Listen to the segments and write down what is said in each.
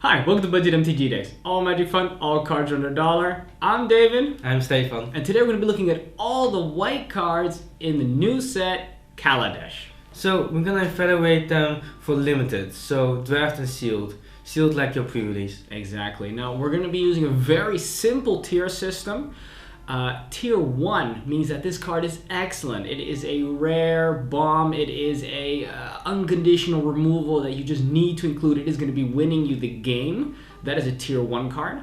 Hi, welcome to Budget MTG Decks. All magic fun, all cards under $1. I'm David. I'm Stefan. And today we're going to be looking at all the white cards in the new set, Kaladesh. So we're gonna evaluate them for limited, so draft and sealed. Sealed like your pre-release. Exactly. Now we're going to be using a very simple tier system. Tier 1 means that this card is excellent. It is a rare bomb. It is a unconditional removal that you just need to include. It is going to be winning you the game. That is a tier 1 card.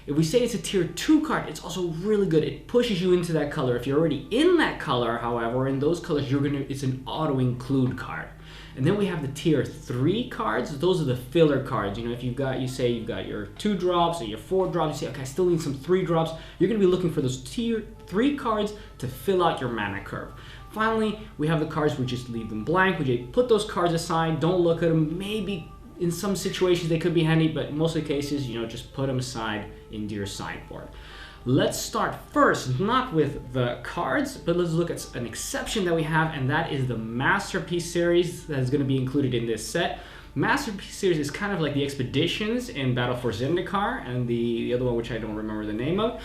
If we say it's a tier 2 card, it's also really good. It pushes you into that color. If you're already in that color, however, in those colors, it's an auto-include card. And then we have the tier 3 cards. Those are the filler cards. You know, if you say you've got your 2 drops or your 4 drops, you say, okay, I still need some 3 drops. You're going to be looking for those tier 3 cards to fill out your mana curve. Finally, we have the cards we just leave them blank. We just put those cards aside. Don't look at them. Maybe in some situations they could be handy, but in most of the cases, you know, just put them aside into your sideboard. Let's start first, not with the cards, but let's look at an exception that we have, and that is the Masterpiece series that is going to be included in this set. Masterpiece series is kind of like the Expeditions in Battle for Zendikar, and the other one which I don't remember the name of.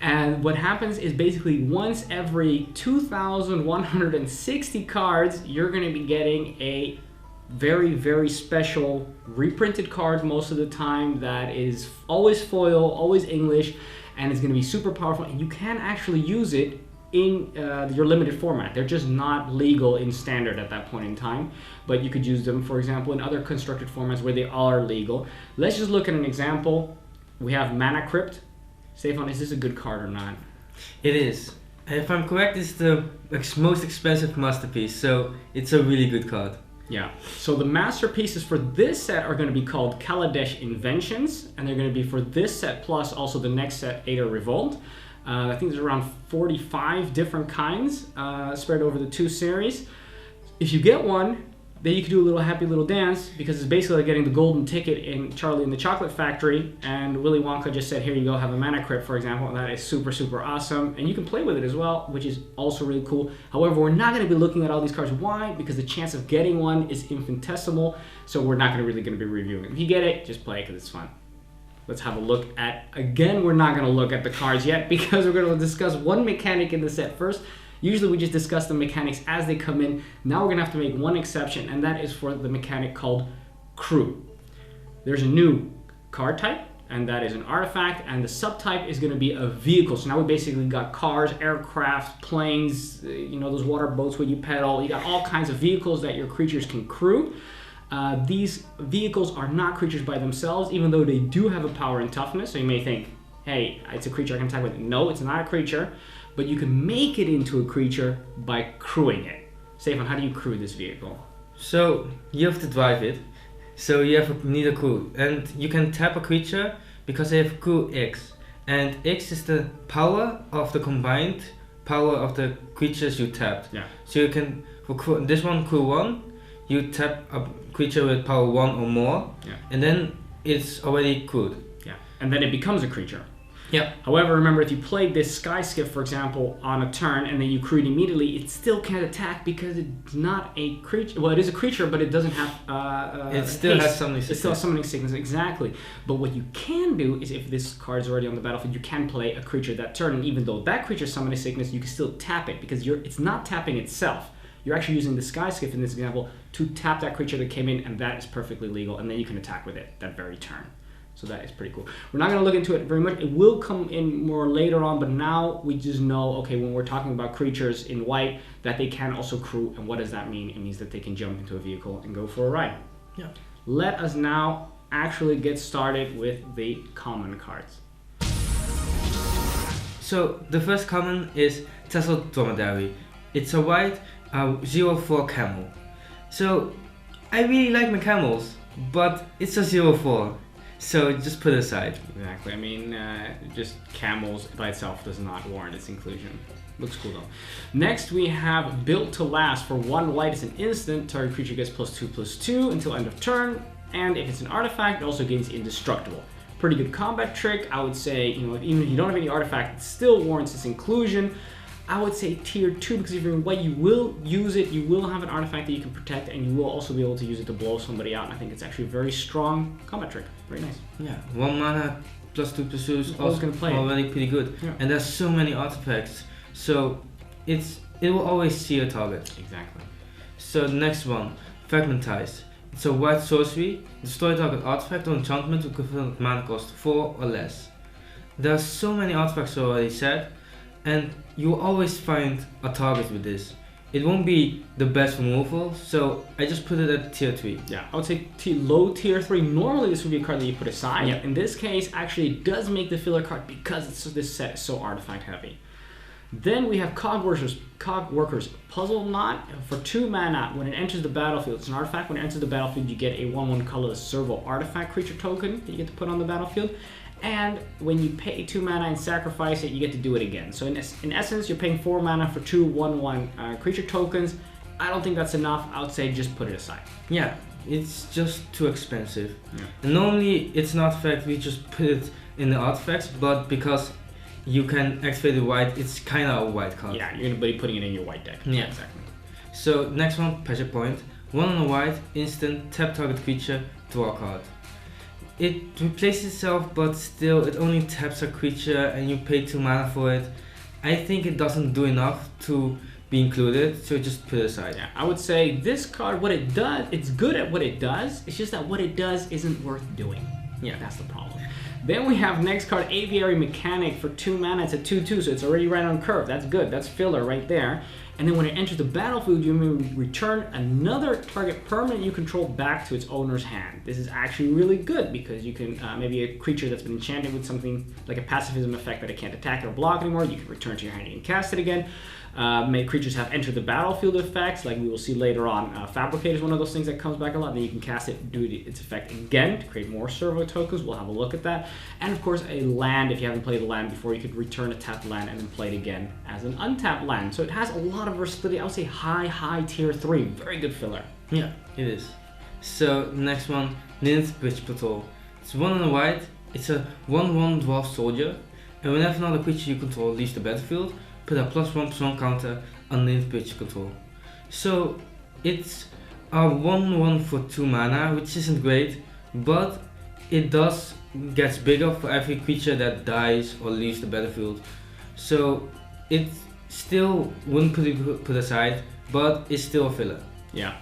And what happens is basically once every 2,160 cards, you're going to be getting a very, very special reprinted card most of the time that is always foil, always English, and it's going to be super powerful, and you can actually use it in your limited format. They're just not legal in standard at that point in time, but you could use them, for example, in other constructed formats where they are legal. Let's just look at an example. We have Mana Crypt. Stefan, is this a good card or not? It is. If I'm correct, it's the most expensive Masterpiece, so it's a really good card. Yeah, so the masterpieces for this set are going to be called Kaladesh Inventions, and they're going to be for this set plus also the next set, Ada Revolt. I think there's around 45 different kinds spread over the 2 series. If you get one, then you can do a little happy little dance, because it's basically like getting the golden ticket in Charlie and the Chocolate Factory, and Willy Wonka just said, here you go, have a Mana Crypt, for example, and that is super, super awesome, and you can play with it as well, which is also really cool. However, we're not going to be looking at all these cards. Why? Because the chance of getting one is infinitesimal, so we're not really going to be reviewing it. If you get it, just play it because it's fun. Let's have a look at, again, we're not going to look at the cards yet, because we're going to discuss one mechanic in the set first. Usually we just discuss the mechanics as they come in. Now we're going to have to make one exception, and that is for the mechanic called Crew. There's a new card type, and that is an artifact, and the subtype is going to be a vehicle. So now we basically got cars, aircraft, planes, you know, those water boats where you pedal. You got all kinds of vehicles that your creatures can crew. These vehicles are not creatures by themselves, even though they do have a power and toughness. So you may think, hey, it's a creature I can attack with. No, it's not a creature. But you can make it into a creature by crewing it. Stefan, how do you crew this vehicle? So you have to drive it. So you need a crew, and you can tap a creature because they have crew X, and X is the power of the combined power of the creatures you tapped. Yeah. So you can for this one, crew 1, you tap a creature with power 1 or more, yeah, and then it's already crewed. Yeah, and then it becomes a creature. Yeah. However, remember, if you played this Sky Skip, for example, on a turn, and then you crew it immediately, it still can't attack because it's not a creature. Well, it is a creature, but it doesn't have it still haste. has summoning sickness. It still has summoning sickness, exactly. But what you can do is, if this card is already on the battlefield, you can play a creature that turn, and even though that creature's summoning sickness, you can still tap it, because it's not tapping itself. You're actually using the Sky Skip in this example to tap that creature that came in, and that is perfectly legal, and then you can attack with it that very turn. So that is pretty cool. We're not going to look into it very much. It will come in more later on, but now we just know, okay, when we're talking about creatures in white, that they can also crew. And what does that mean? It means that they can jump into a vehicle and go for a ride. Yeah. Let us now actually get started with the common cards. So the first common is Tasseled Dromedary. It's a white 0/4 camel. So I really like my camels, but it's a 0/4. So just put it aside. Exactly. I mean, just camels by itself does not warrant its inclusion. Looks cool though. Next we have Built to Last. For 1 white, it's an instant. Target creature gets +2/+2 until end of turn. And if it's an artifact, it also gains Indestructible. Pretty good combat trick. I would say, you know, even if you don't have any artifact, it still warrants its inclusion. I would say tier 2 because if you're in white, you will use it, you will have an artifact that you can protect, and you will also be able to use it to blow somebody out. And I think it's actually a very strong combat trick. Very nice. Yeah, 1 mana +2 pursues Always gonna play already pretty good. Yeah. And there's so many artifacts, so it will always see a target. Exactly. So the next one, Fragmentize. It's a white sorcery. Destroy target artifact or enchantment with equivalent mana cost 4 or less. There are so many artifacts already set, and you will always find a target with this. It won't be the best removal, so I just put it at tier 3. Yeah, I would say low tier 3. Normally this would be a card that you put aside. Yeah. In this case, actually it does make the filler card because this set is so artifact heavy. Then we have Cog Workers Puzzle Knot. For 2 mana, when it enters the battlefield, it's an artifact. When it enters the battlefield, you get a 1/1 colorless servo artifact creature token that you get to put on the battlefield. And when you pay 2 mana and sacrifice it, you get to do it again. So in essence, you're paying 4 mana for 2 1/1 creature tokens. I don't think that's enough. I would say just put it aside. Yeah, it's just too expensive. Yeah. And normally it's an artifact, we just put it in the artifacts, but because you can activate the white, it's kind of a white card. Yeah, you're going to be putting it in your white deck. Yeah, exactly. So next one, Pressure Point. 1 on a white, instant, tap target creature, draw a card. It replaces itself, but still it only taps a creature and you pay 2 mana for it. I think it doesn't do enough to be included, so just put it aside. Yeah, I would say this card, what it does, it's good at what it does. It's just that what it does isn't worth doing. Yeah, that's the problem. Then we have next card, Aviary Mechanic for 2 mana. It's a 2/2, so it's already right on curve. That's good. That's filler right there. And then when it enters the battlefield, you may return another target permanent you control back to its owner's hand. This is actually really good because you can, maybe a creature that's been enchanted with something like a pacifism effect that it can't attack or block anymore, you can return to your hand and cast it again. May creatures have entered the battlefield effects, like we will see later on. Fabricate is one of those things that comes back a lot. Then you can cast it, do its effect again to create more servo tokens. We'll have a look at that. And of course, a land. If you haven't played the land before, you could return a tapped land and then play it again as an untapped land. So it has a lot of versatility. I would say high tier 3. Very good filler. Yeah, it is. So next one, Ninth Bridge Patrol. It's 1 on a white. It's a 1/1 dwarf soldier, and whenever another creature you control leaves the battlefield, put a +1/+1 counter on Ninth Bridge Control. So it's a 1/1 for 2 mana, which isn't great, but it gets bigger for every creature that dies or leaves the battlefield. So it still wouldn't put aside, but it's still a filler. Yeah.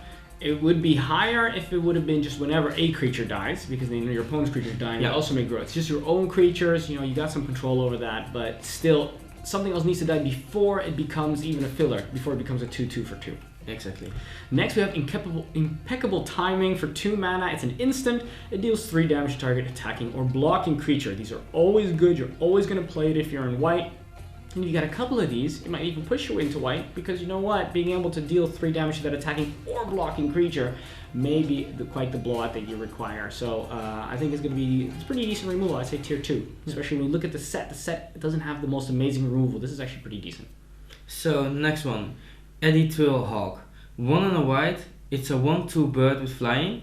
It would be higher if it would have been just whenever a creature dies, because then your opponent's creature is dying. Yeah. It also may grow. It's just your own creatures, you got some control over that, but still something else needs to die before it becomes even a filler, before it becomes a 2/2 for 2. Exactly. Next we have Impeccable Timing for 2 mana. It's an instant. It deals 3 damage to target attacking or blocking creature. These are always good. You're always going to play it if you're in white. And if you got a couple of these, it might even push you into white, because you know what? Being able to deal 3 damage to that attacking or blocking creature may be quite the blowout that you require. So I think it's pretty decent removal. I'd say tier 2, especially when you look at the set. The set doesn't have the most amazing removal. This is actually pretty decent. So next one, Eddy Trail Hawk. 1 on a white. It's a 1/2 bird with flying,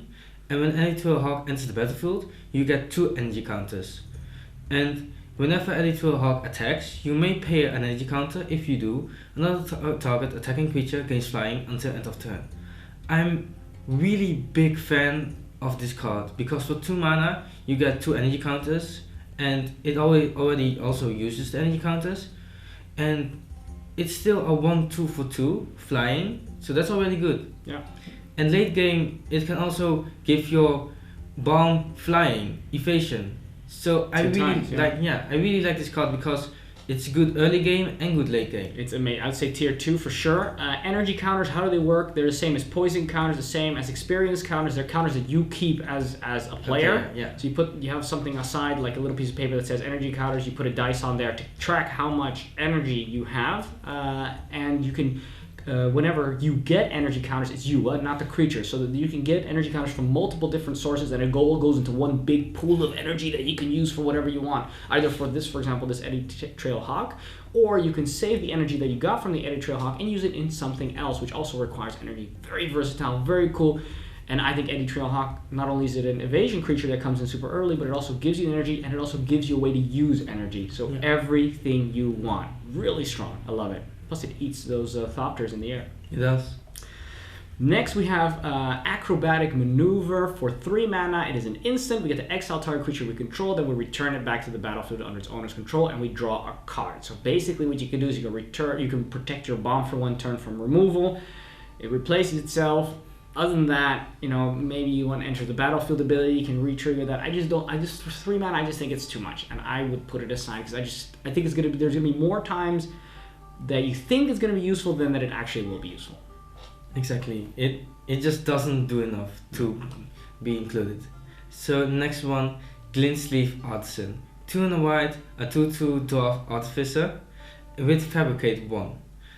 and when Eddy Trail Hawk enters the battlefield, you get 2 energy counters. And whenever Eddy Trail Hawk attacks, you may pay an energy counter. If you do, another target attacking creature gains flying until end of turn. I'm really big fan of this card because for 2 mana you get 2 energy counters, and it already also uses the energy counters, and it's still a 1/2 for 2 flying, so that's already good. Yeah. And late game it can also give your bomb flying evasion. So I really like this card because it's good early game and good late game. It's amazing. I'd say tier 2 for sure. Energy counters, how do they work? They're the same as poison counters, the same as experience counters. They're counters that you keep as a player. Okay, yeah. So you have something aside, like a little piece of paper that says energy counters. You put a dice on there to track how much energy you have, and you can. Whenever you get energy counters, it's you, not the creature. So that you can get energy counters from multiple different sources, and it all goes into one big pool of energy that you can use for whatever you want. Either for this, for example, this Eddy Trail Hawk, or you can save the energy that you got from the Eddy Trail Hawk and use it in something else, which also requires energy. Very versatile, very cool. And I think Eddy Trail Hawk, not only is it an evasion creature that comes in super early, but it also gives you energy, and it also gives you a way to use energy. So everything you want. Really strong. I love it. Plus it eats those Thopters in the air. It does. Next we have Acrobatic Maneuver for 3 mana. It is an instant. We get to exile target creature we control, then we return it back to the battlefield under its owner's control, and we draw a card. So basically what you can do is you can protect your bomb for 1 turn from removal. It replaces itself. Other than that, you know, maybe you want to enter the battlefield ability, you can re-trigger that. For 3 mana, I just think it's too much, and I would put it aside because I think there's gonna be more times that you think it's gonna be useful than that it actually will be useful. Exactly. It just doesn't do enough to be included. So next one, Glintsleeve Artisan. 2 and a white, a 2/2 dwarf artificer with Fabricate 1.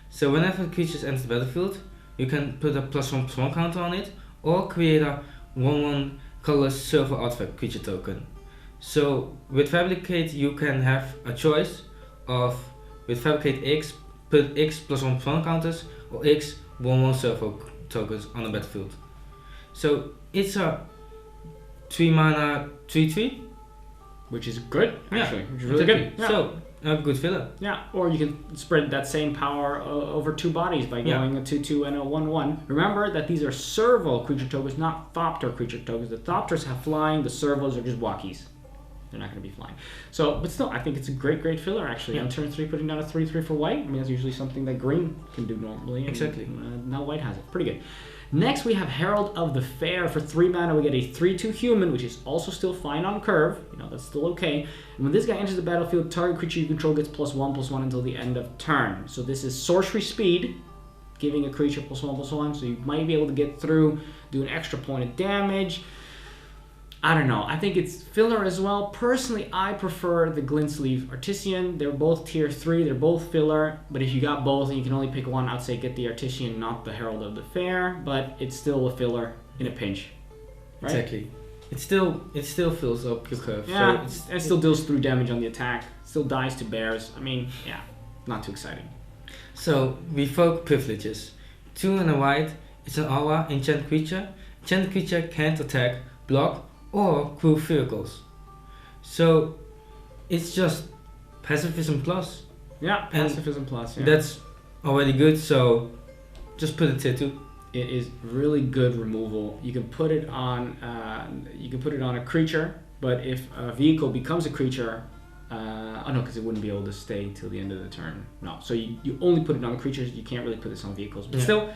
So whenever creatures enter the battlefield, you can put a +1/+1 counter on it, or create a 1/1 colorless silver artifact creature token. So with Fabricate you can have a choice of, with Fabricate X, put X +1/+1 counters, or X 1/1 servo tokens on the battlefield. So it's a 3 mana 3/3, which is good, actually. Yeah, which is really good. Yeah. So a good filler. Yeah, or you can spread that same power over 2 bodies by going a 2/2 and a 1/1. Remember that these are servo creature tokens, not Thopter creature tokens. The Thopters have flying, the servos are just walkies. They're not going to be flying. So, but still, I think it's a great filler, actually. On turn 3, putting down a 3/3 for white. I mean, that's usually something that green can do normally. Exactly. Now white has it. Pretty good. Next, we have Herald of the Fair. For 3 mana, we get a 3/2 human, which is also still fine on curve. You know, that's still okay. And when this guy enters the battlefield, target creature you control gets +1/+1 until the end of turn. So this is sorcery speed, giving a creature +1/+1. So you might be able to get through, do an extra point of damage. I don't know. I think it's filler as well. Personally, I prefer the Glintsleeve Artisan. They're both tier 3. They're both filler. But if you got both and you can only pick one, I'd say get the Artisan, not the Herald of the Fair. But it's still a filler in a pinch. Right? Exactly. It still fills up your curve. Yeah, so it still deals through damage on the attack. Still dies to bears. I mean, yeah, not too exciting. So, Revoke Privileges. 2 and a white. It's an aura, enchant creature. Enchant creature can't attack, block, or crew vehicles. So it's just pacifism plus. Yeah, pacifism plus. Yeah. That's already good, so just put it tier 2. It is really good removal. You can put it on a creature, but if a vehicle becomes a creature, oh no, because it wouldn't be able to stay till the end of the turn. No, so you only put it on creatures. You can't really put this on vehicles. But still,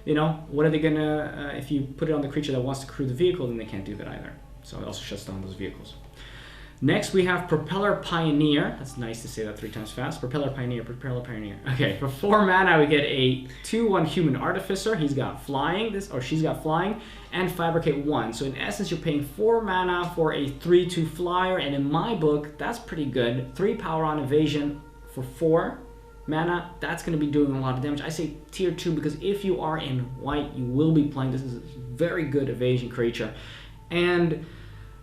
you know, what are they gonna? If you put it on the creature that wants to crew the vehicle, then they can't do that either. So it also shuts down those vehicles. Next, we have Propeller Pioneer. That's nice to say that 3 times fast. Propeller Pioneer, Propeller Pioneer. Okay, for 4 mana, we get a 2/1 Human Artificer. He's got flying, she's got flying, and Fabricate 1. So in essence, you're paying 4 mana for a 3/2 flyer, and in my book, that's pretty good. 3 power on evasion for 4 mana. That's going to be doing a lot of damage. I say tier 2 because if you are in white, you will be playing. This is a very good evasion creature. And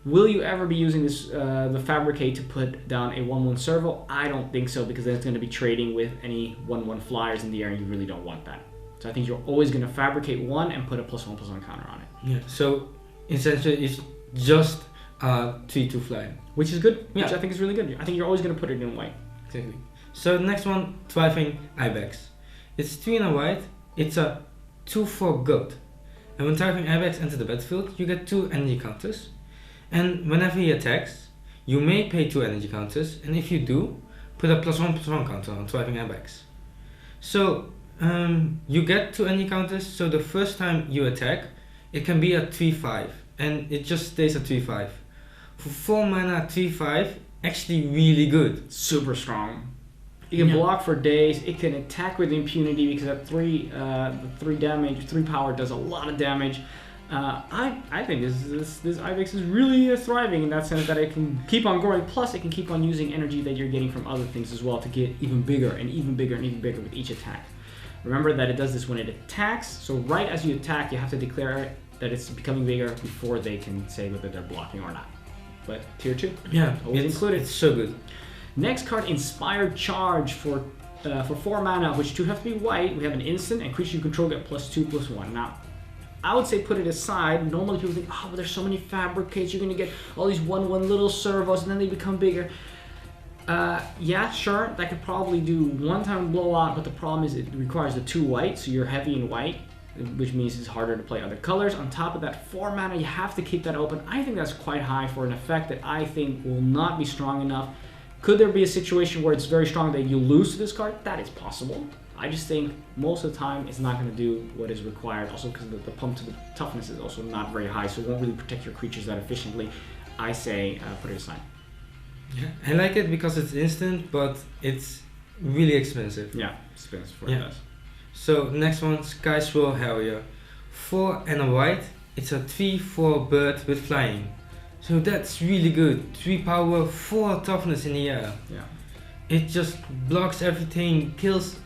will you ever be using this the Fabricate to put down a 1/1 servo? I don't think so, because then it's going to be trading with any 1/1 flyers in the air, and you really don't want that. So I think you're always going to Fabricate 1 and put a +1/+1 counter on it. Yeah. So essentially, it's just a 3/2 flyer, which is good. Yeah. Which I think is really good. I think you're always going to put it in white. Exactly. So the next one, Thriving Ibex. It's 3 and a white. It's a 2/4 goat. And when Thriving Ibex enters the battlefield, you get 2 energy counters. And whenever he attacks, you may pay 2 energy counters, and if you do, put a +1/+1 counter on Thriving Ibex. So you get 2 energy counters, so the first time you attack, it can be a 3/5, and it just stays a 3/5. For 4 mana, 3/5, actually really good. Super strong. You can block for days. It can attack with impunity because that 3 damage, 3 power does a lot of damage. I think this Ibex is really thriving in that sense that it can keep on growing. Plus, it can keep on using energy that you're getting from other things as well to get even bigger and even bigger and even bigger with each attack. Remember that it does this when it attacks. So right as you attack, you have to declare that it's becoming bigger before they can say whether they're blocking or not. But tier 2, always included. It's so good. Next card, Inspired Charge for 4 mana, which 2 have to be white. We have an instant, and creatures you control get +2/+1. Now, I would say put it aside. Normally people think, oh, but there's so many Fabricates, you're going to get all these 1/1 little servos, and then they become bigger. Yeah, sure. That could probably do one-time blowout, but the problem is it requires the 2 white, so you're heavy in white, which means it's harder to play other colors. On top of that, 4 mana, you have to keep that open. I think that's quite high for an effect that I think will not be strong enough. Could there be a situation where it's very strong that you lose to this card? That is possible. I just think most of the time it's not going to do what is required. Also because the pump to the toughness is also not very high, so it won't really protect your creatures that efficiently. I say put it aside. Yeah, I like it because it's instant, but it's really expensive. Yeah, expensive for it does. So next one, Sky Swirl Harrier. 4 and a white. It's a 3/4 bird with flying. So that's really good. 3 power, 4 toughness in the air. Yeah. It just blocks everything, kills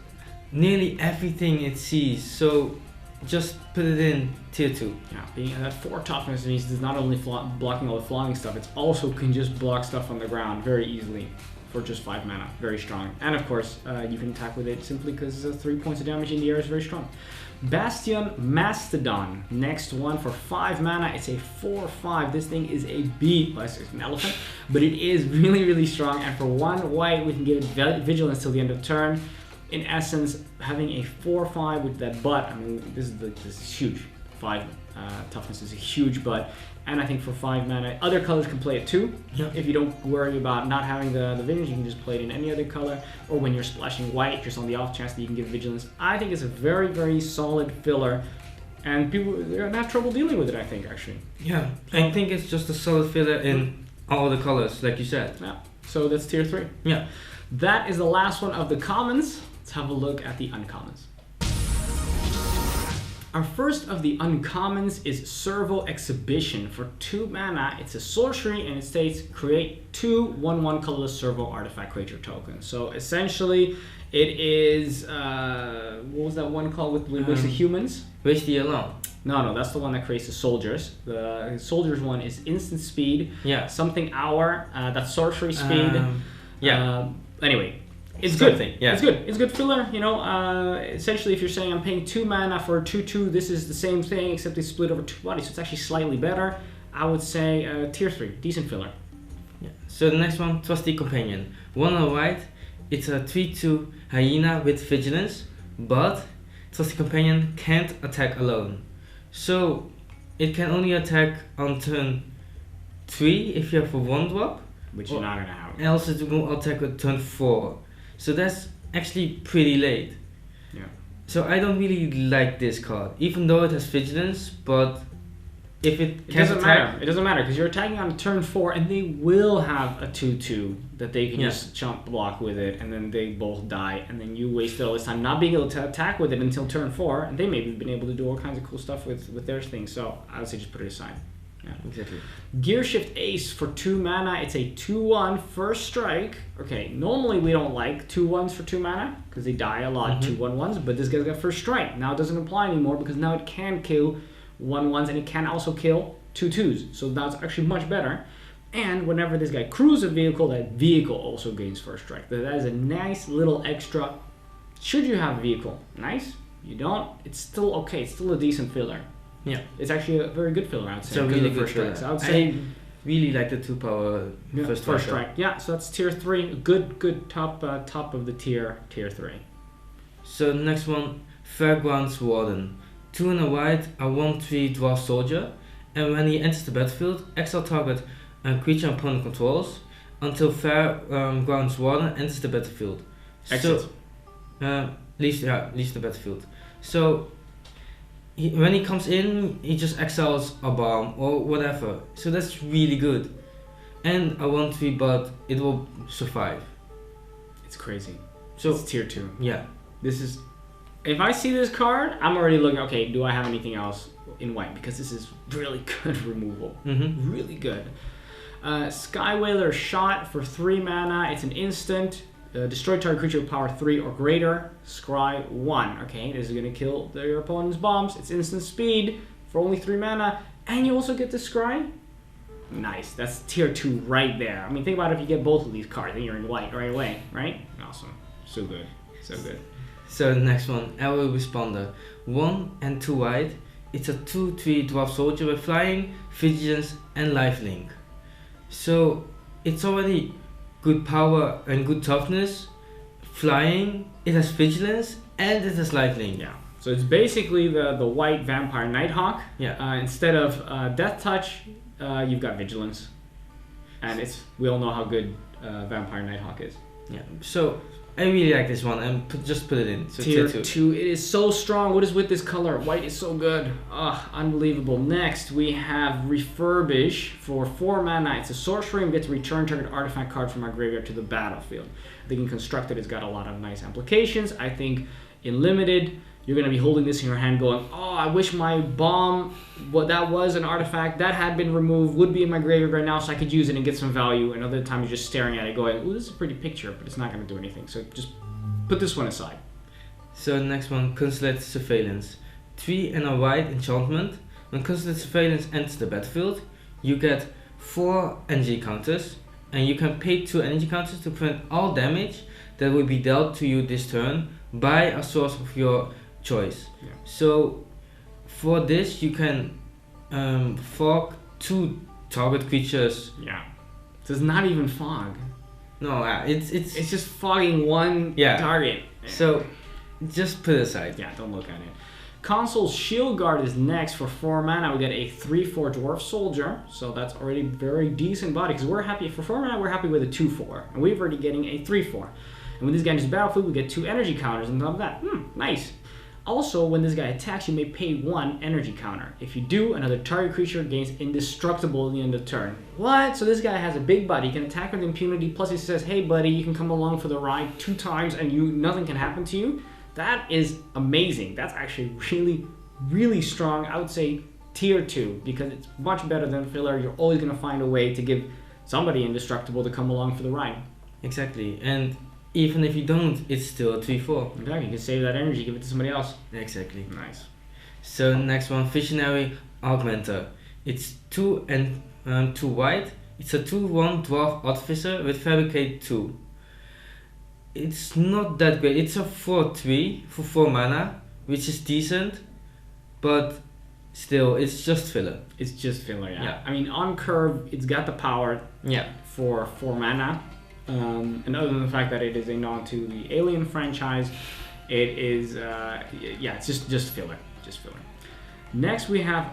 nearly everything it sees. So just put it in tier 2. Yeah, being that 4 toughness means it's not only blocking all the flying stuff, it's also can just block stuff on the ground very easily for just 5 mana. Very strong. And of course, you can attack with it simply because 3 points of damage in the air is very strong. Bastion Mastodon. Next one for 5 mana. It's a 4/5. This thing is a beast. Well, it's an elephant, but it is really, really strong. And for 1 white, we can get Vigilance till the end of turn. In essence, having a 4/5 with that butt, I mean, this is huge. 5 toughness is a huge butt. And I think for 5 mana, other colors can play it too. Yeah. If you don't worry about not having the vigilance, you can just play it in any other color. Or when you're splashing white, just on the off chance that you can get vigilance. I think it's a very, very solid filler. And people, they're gonna have trouble dealing with it, I think, actually. Yeah, I think it's just a solid filler in all the colors, like you said. Yeah, so that's tier 3. Yeah. That is the last one of the commons. Let's have a look at the uncommons. Our first of the uncommons is Servo Exhibition. For 2 mana, it's a sorcery and it states create 2 1/1 colorless servo artifact creature tokens. So essentially, it is what was that one called with the humans? Waste the alarm. No, that's the one that creates the soldiers. The soldiers one is instant speed. Yeah. Something hour. That's sorcery speed. Anyway. It's Something, good. yeah. It's good. It's good filler. You know, essentially, if you're saying I'm paying 2 mana for a 2/2, this is the same thing except they split over 2 bodies, so it's actually slightly better. I would say tier 3, decent filler. Yeah. So the next one, Trusty Companion. 1 on white. It's a 3/2 hyena with vigilance, but Trusty Companion can't attack alone. So it can only attack on turn 3 if you have a 1-drop, which you're not gonna have. And also to go attack at turn 4. So that's actually pretty late. Yeah. So I don't really like this card, even though it has vigilance, but if it can't attack... It doesn't matter, because you're attacking on turn 4, and they will have a 2/2 that they can just jump block with it, and then they both die, and then you wasted all this time not being able to attack with it until turn 4, and they maybe have been able to do all kinds of cool stuff with their things, so I would say just put it aside. Yeah, exactly. Gearshift Ace for 2 mana. It's a 2/1 first strike. Okay, normally we don't like 2/1s for 2 mana because they die a lot, 2/1/1s, but this guy's got first strike. Now it doesn't apply anymore because now it can kill 1/1s and it can also kill 2/2s. So that's actually much better. And whenever this guy crews a vehicle, that vehicle also gains first strike. That is a nice little extra. Should you have a vehicle? Nice. You don't? It's still okay. It's still a decent filler. Yeah, it's actually a very good filler, I would say. So really good filler. I would say really like the 2 power first strike. Yeah, so that's tier 3. Good top of the tier 3. So next one, Fairgrounds Warden. 2 and a white, a 1/3 dwarf soldier, and when he enters the battlefield, exile target creature opponent controls until Fairgrounds Warden enters the battlefield. Exit. So leaves the battlefield. So when he comes in, he just exiles a bomb or whatever. So that's really good. And a 1/3, but it will survive. It's crazy. So it's tier 2. Yeah. This is... If I see this card, I'm already looking, okay, do I have anything else in white? Because this is really good removal. Really good. Sky Whaler Shot for 3 mana. It's an instant. Destroy target creature with power 3 or greater. Scry 1. Okay, this is going to kill your opponent's bombs. It's instant speed for only 3 mana. And you also get the Scry. Nice. That's tier 2 right there. I mean, think about it, if you get both of these cards, then you're in white right away, right? Awesome. So good. So good. So the next one, Arrow Responder. 1 and 2 white. It's a 2/3 dwarf soldier with flying, vigilance, and lifelink. So it's already good power and good toughness, flying, it has vigilance, and it has lightning. Yeah. So it's basically the white vampire Nighthawk. Yeah. Instead of death touch, you've got vigilance, and we all know how good vampire Nighthawk is. Yeah. So I really like this one, and just put it in. So tier 2. It is so strong. What is with this color? White is so good. Unbelievable. Next we have Refurbish for 4 mana. It's a sorcery and we get to return target artifact card from our graveyard to the battlefield. I think in Constructed it's got a lot of nice applications. I think in Limited you're going to be holding this in your hand going, oh, I wish my bomb, what that was an artifact, that had been removed, would be in my graveyard right now so I could use it and get some value. And other times you're just staring at it going, oh, this is a pretty picture, but it's not going to do anything. So just put this one aside. So the next one, Constellate Surveillance. 3 and a white enchantment. When Constellate Surveillance enters the battlefield, you get 4 energy counters, and you can pay 2 energy counters to prevent all damage that will be dealt to you this turn by a source of your choice. Yeah. So for this you can fog 2 target creatures. Yeah. So it's not even fog. No, it's just fogging one target. So just put it aside. Yeah, don't look at it. Consul's Shield Guard is next for 4 mana. We get a 3/4 Dwarf Soldier, so that's already very decent body because we're happy for 4 mana. We're happy with a 2/4, and we're already getting a 3/4. And when this guy enters the battlefield, we get 2 energy counters on top of that. Nice. Also, when this guy attacks, you may pay 1 energy counter. If you do, another target creature gains indestructible at the end of the turn. What? So this guy has a big body. He can attack with impunity. Plus he says, hey buddy, you can come along for the ride 2 times and nothing can happen to you. That is amazing. That's actually really, really strong. I would say tier 2 because it's much better than filler. You're always going to find a way to give somebody indestructible to come along for the ride. Exactly. And even if you don't, it's still a 3/4. Exactly. You can save that energy, give it to somebody else. Exactly. Nice. So next one, Visionary Augmenter. It's 2 and 2 white. It's a 2/1 Dwarf Artificer with Fabricate 2. It's not that great. It's a 4/3 for 4 mana, which is decent, but still, it's just filler. It's just filler, yeah. I mean, on curve, it's got the power for 4 mana. And other than the fact that it is a nod to the Alien franchise, it is, it's just filler. Just filler. Next we have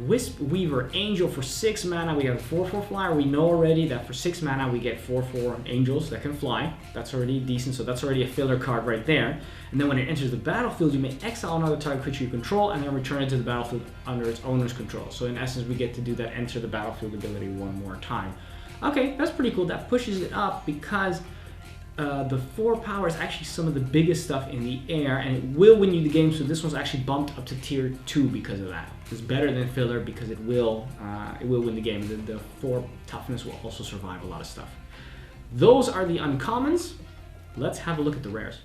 Wisp Weaver Angel for 6 mana. We have a 4/4 flyer. We know already that for 6 mana we get 4/4 angels that can fly. That's already decent, so that's already a filler card right there. And then when it enters the battlefield, you may exile another target creature you control and then return it to the battlefield under its owner's control. So in essence, we get to do that enter the battlefield ability 1 more time. Okay, that's pretty cool. That pushes it up because the 4 power is actually some of the biggest stuff in the air, and it will win you the game. So this one's actually bumped up to tier 2 because of that. It's better than filler because it will win the game. The 4 toughness will also survive a lot of stuff. Those are the uncommons. Let's have a look at the rares.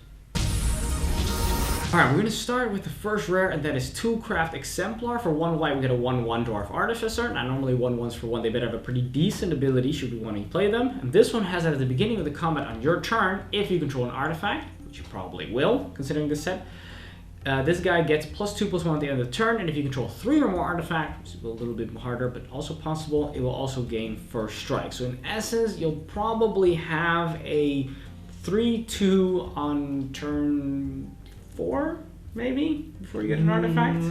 Alright, we're going to start with the first rare, and that is 2 Craft Exemplar. For 1 white, we get a 1/1 Dwarf Artificer. Now, normally 1/1s for 1, they better have a pretty decent ability should we want to play them. And this one has that at the beginning of the combat on your turn, if you control an artifact, which you probably will, considering this set. This guy gets +2/+1 at the end of the turn, and if you control 3 or more artifacts, which is a little bit harder, but also possible, it will also gain First Strike. So in essence, you'll probably have a 3/2 on turn 4, maybe, before you get an artifact.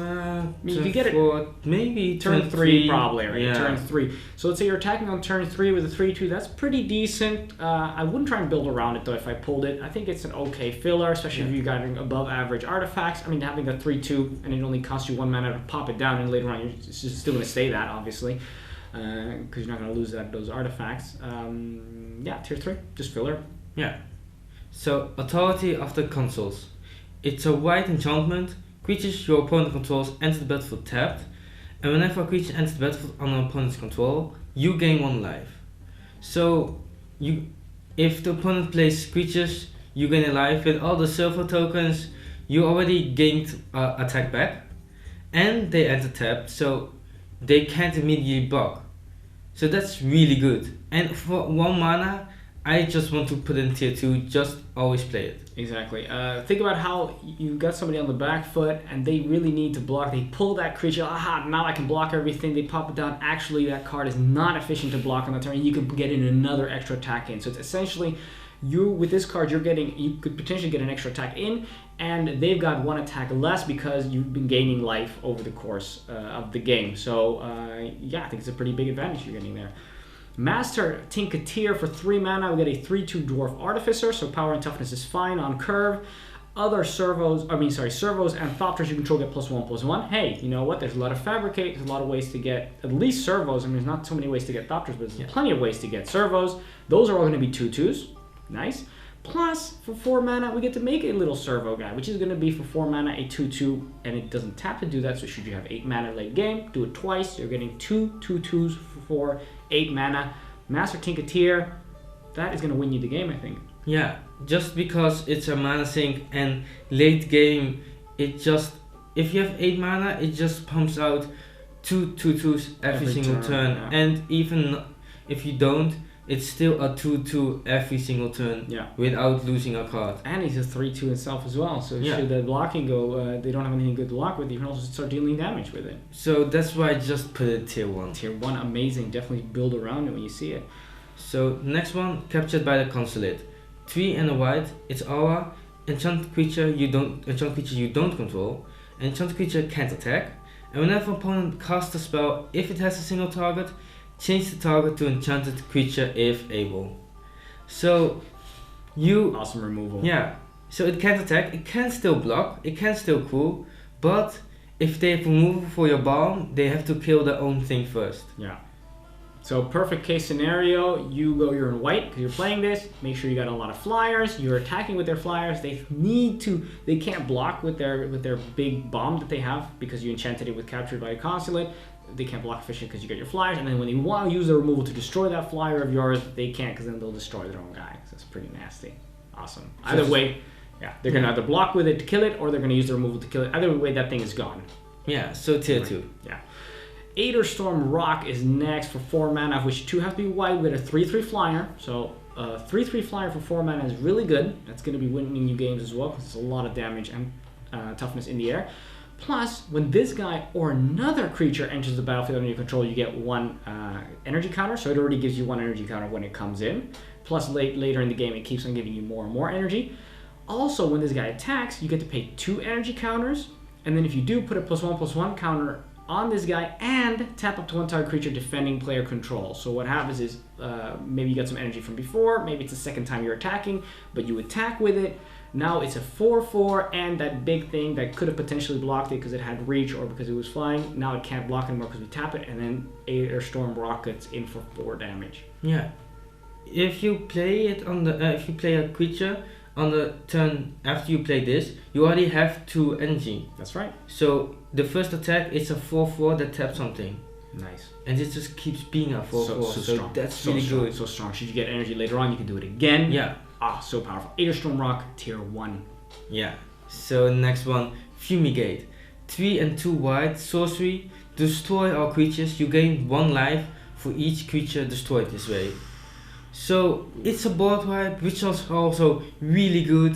You could get it maybe turn 3 probably, right? Yeah. Turn 3. So let's say you're attacking on turn 3 with a 3/2. That's pretty decent. I wouldn't try and build around it though if I pulled it. I think it's an okay filler, especially if you got above average artifacts. I mean, having a 3/2 and it only costs you 1 mana to pop it down, and later on you're still going to stay that, obviously, because you're not going to lose those artifacts. Tier 3, just filler. Yeah. So Authority of the Consuls. It's a white enchantment. Creatures your opponent controls enter the battlefield tapped, and whenever a creature enters the battlefield under an opponent's control, you gain 1 life. So, if the opponent plays creatures, you gain a life. With all the silver tokens, you already gained attack back, and they enter tapped, so they can't immediately block. So that's really good. And for 1 mana, I just want to put in tier 2, just always play it. Exactly. Think about how you got somebody on the back foot and they really need to block. They pull that creature, aha, now I can block everything. They pop it down. Actually, that card is not efficient to block on the turn. You can get in another extra attack in. So it's essentially, with this card, you could potentially get an extra attack in, and they've got one attack less because you've been gaining life over the course of the game. So yeah, I think it's a pretty big advantage you're getting there. Master Tinketeer for 3 mana. We get a 3/2 Dwarf Artificer, so power and toughness is fine on curve. Other servos and Thopters you control get +1/+1. Hey, you know what? There's a lot of Fabricate. There's a lot of ways to get at least servos. I mean, there's not so many ways to get Thopters, but there's plenty of ways to get servos. Those are all going to be 2/2s. Nice. Plus, for 4 mana, we get to make a little servo guy, which is going to be for 4 mana a 2/2, and it doesn't tap to do that. So should you have 8 mana late game, do it twice. You're getting 2 2/2s for 8 mana. Master Tinketeer, that is going to win you the game, I think. Yeah, just because it's a mana sink and late game, if you have 8 mana, it just pumps out 2 2/2s every single turn. Yeah. And even if you don't, it's still a 2/2 every single turn without losing a card. And he's a 3/2 himself as well, so should the blocking go, they don't have anything good to block with, you can also start dealing damage with it. So that's why I just put it tier 1. Tier 1, amazing, definitely build around it when you see it. So next one, Captured by the Consulate. 3 and a white, it's aura, enchant creature you don't control, enchant creature can't attack, and whenever opponent casts a spell, if it has a single target, change the target to enchanted creature if able. So awesome removal. Yeah. So it can't attack, it can still block, it can still cool, but if they have removal for your bomb, they have to kill their own thing first. Yeah. So perfect case scenario, you're in white because you're playing this. Make sure you got a lot of flyers. You're attacking with their flyers. They can't block with their big bomb that they have because you enchanted it with Captured by a Consulate. They can't block efficient because you got your flyers, and then when they want to use their removal to destroy that flyer of yours, they can't because then they'll destroy their own guy. So it's pretty nasty. Awesome. Either way, they're gonna either block with it to kill it, or they're gonna use their removal to kill it. Either way, that thing is gone. Yeah. So tier 2. Yeah. Aetherstorm Rock is next for 4 mana, of which 2 have to be white with a 3/3 flyer. So 3/3 flyer for 4 mana is really good. That's going to be winning you games as well because it's a lot of damage and toughness in the air. Plus, when this guy or another creature enters the battlefield under your control, you get 1 energy counter. So it already gives you 1 energy counter when it comes in. Plus, later in the game, it keeps on giving you more and more energy. Also, when this guy attacks, you get to pay 2 energy counters. And then if you do, put a +1/+1 counter on this guy and tap up to 1 target creature defending player control. So what happens is maybe you got some energy from before, maybe it's the second time you're attacking, but you attack with it. Now it's a 4/4, and that big thing that could have potentially blocked it because it had reach or because it was flying, now it can't block anymore because we tap it, and then Aetherstorm Rockets in for 4 damage. Yeah. If you play it on the if you play a creature on the turn after you play this, you already have 2 energy. That's right. So the first attack is a 4/4 that taps something. Nice. And it just keeps being a 4/4. So strong. That's really good. So strong. Should you get energy later on, you can do it again. Yeah. So powerful. Aetherstorm Rock, tier 1. Yeah. So next one, Fumigate. 3 and 2 white, sorcery. Destroy all creatures. You gain 1 life for each creature destroyed this way. So it's a board wipe, which is also really good.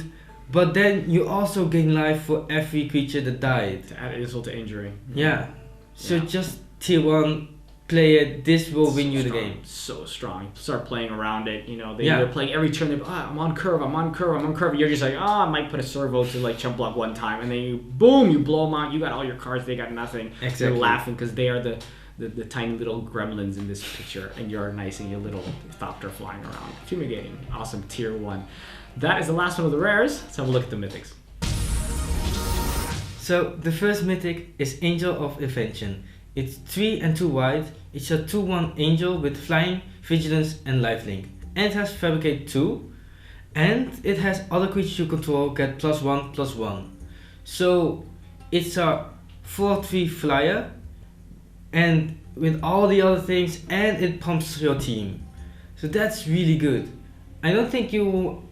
But then you also gain life for every creature that died. To add insult to injury. Yeah. So just tier 1, play it. This will win you the game. So strong. Start playing around it. You know, they're playing every turn. They're I'm on curve. You're just like, I might put a servo to like chump block 1 time, and then you blow them out. You got all your cards. They got nothing. Exactly. They're laughing because they are the tiny little gremlins in this picture, and you're nice and your little Thopter flying around. Fumigating. Awesome. Tier 1. That is the last one of the rares. Let's have a look at the mythics. So the first mythic is Angel of Invention. It's 3 and 2 white. It's a 2/1 angel with flying, vigilance, and lifelink. And it has Fabricate 2. And it has other creatures you control get +1/+1. So it's a 4/3 flyer, and with all the other things, and it pumps your team. So that's really good. I don't think you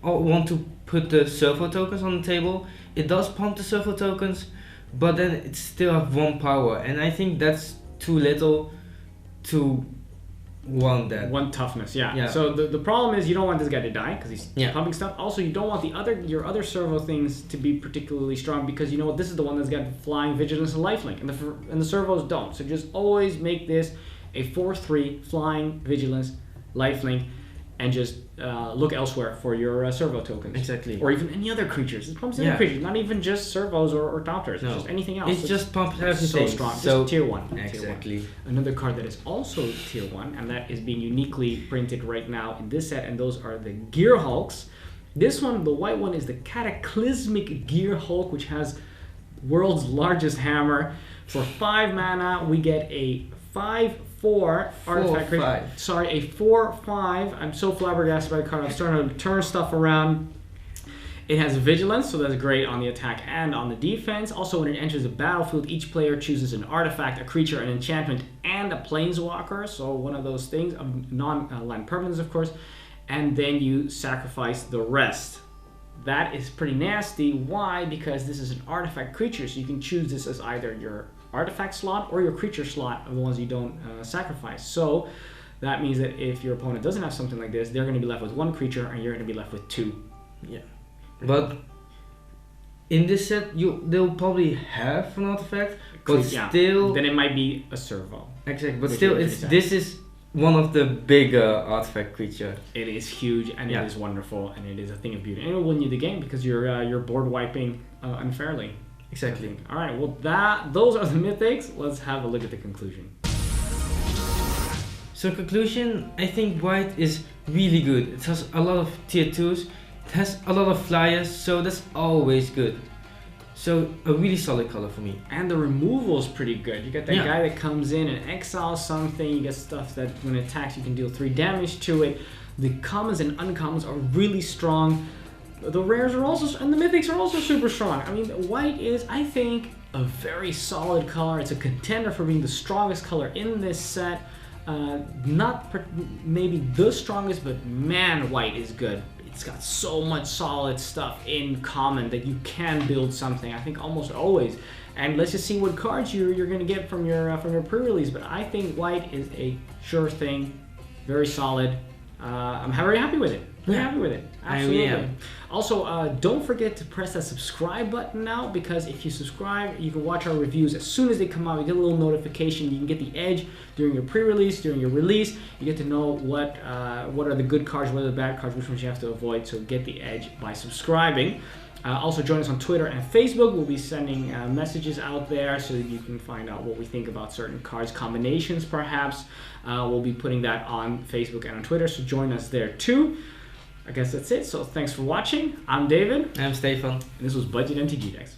want to put the servo tokens on the table. It does pump the servo tokens, but then it still have 1 power, and I think that's too little to want that. 1 toughness, yeah. Yeah. So the problem is you don't want this guy to die because he's Yeah. pumping stuff. Also, you don't want your other servo things to be particularly strong because you know what, this is the one that's got flying, vigilance, and lifelink, and the servos don't. So just always make this a 4/3 flying, vigilance, lifelink, and just look elsewhere for your servo tokens. Exactly. Or even any other creatures. It pumps any Yeah. creatures, not even just servos or doctors. No. It's just anything else. It's just pumps everything. so strong. So Just tier 1. exactly. Tier 1. Another card that is also tier 1, and that is being uniquely printed right now in this set, and those are the Gear Hulks. This one, the white one, is the Cataclysmic Gear Hulk, which has world's largest hammer. For 5 mana, we get a 5/4 artifact creature. Sorry, a 4/5. I'm so flabbergasted by the card. I'm starting to turn stuff around. It has vigilance, so that's great on the attack and on the defense. Also, when it enters the battlefield, each player chooses an artifact, a creature, an enchantment, and a planeswalker. So one of those things, non-land permanents, of course. And then you sacrifice the rest. That is pretty nasty. Why? Because this is an artifact creature, so you can choose this as either your artifact slot or your creature slot of the ones you don't sacrifice. So that means that if your opponent doesn't have something like this, they're going to be left with 1 creature and you're going to be left with 2. Yeah. But in this set, they'll probably have an artifact, but still... Then it might be a servo. Exactly, but still, this is one of the bigger artifact creature. It is huge, and it is wonderful, and it is a thing of beauty. And it will win you the game because you're board wiping unfairly. Exactly. All right, well, those are the Mythics. Let's have a look at the conclusion. So conclusion, I think white is really good. It has a lot of tier 2s. It has a lot of flyers, so that's always good. So a really solid color for me. And the removal is pretty good. You get that guy that comes in and exiles something. You get stuff that when it attacks you can deal 3 damage to it. The commons and uncommons are really strong. The rares are also, and the mythics are also super strong. I mean, white is, I think, a very solid color. It's a contender for being the strongest color in this set. Maybe the strongest, but man, white is good. It's got so much solid stuff in common that you can build something, I think almost always. And let's just see what cards you're going to get from your pre-release. But I think white is a sure thing, very solid. I'm very happy with it. Very happy with it. Absolutely. I really am. Also, don't forget to press that subscribe button now, because if you subscribe, you can watch our reviews as soon as they come out. You get a little notification. You can get the edge during your pre-release, during your release. You get to know what are the good cards, what are the bad cards, which ones you have to avoid. So get the edge by subscribing. Also join us on Twitter and Facebook. We'll be sending messages out there so that you can find out what we think about certain cards, combinations perhaps. We'll be putting that on Facebook and on Twitter, so join us there too. I guess that's it. So thanks for watching. I'm David. I'm Stefan. And this was Budget MTG Decks.